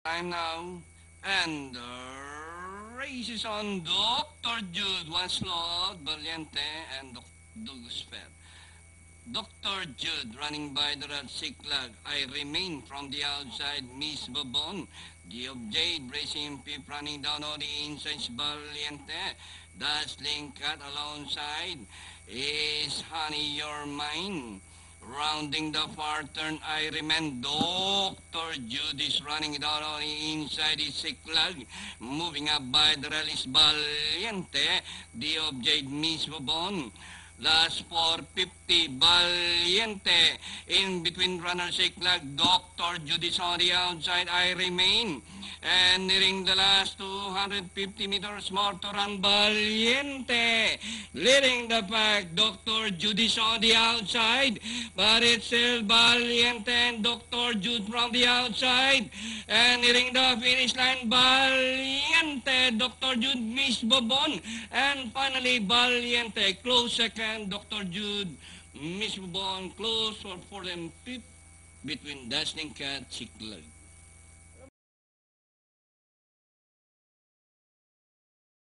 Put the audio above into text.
time now. And the race is on Dr. Jude Wanslot, Valiente, and Douglas Fair. Dr. Jude running by the red Siklag. I remain from the outside, Miss Babon. The of Jade racing Pip running down on the inside, Valiente. Dazzling Cat alongside is Honey Your Mine. Rounding the far turn, I remain. Dr. Jude is running down on the inside, is Siklag. Moving up by the release, Valiente. The of Jade Miss Babon. Last 450, Valiente. In between runner Siklag, Dr. Judice on the outside, I remain. And nearing the last 250 meters more to run, Valiente. Leading the pack, Dr. Judice on the outside. But it's still Valiente and Dr. Jude from the outside. And nearing the finish line, Valiente, Dr. Jude, Miss Bobon. And finally, Valiente, close second, Dr. Jude, Miss Bobon, close for 4 and 5 between Dazzling Cat, Siklag.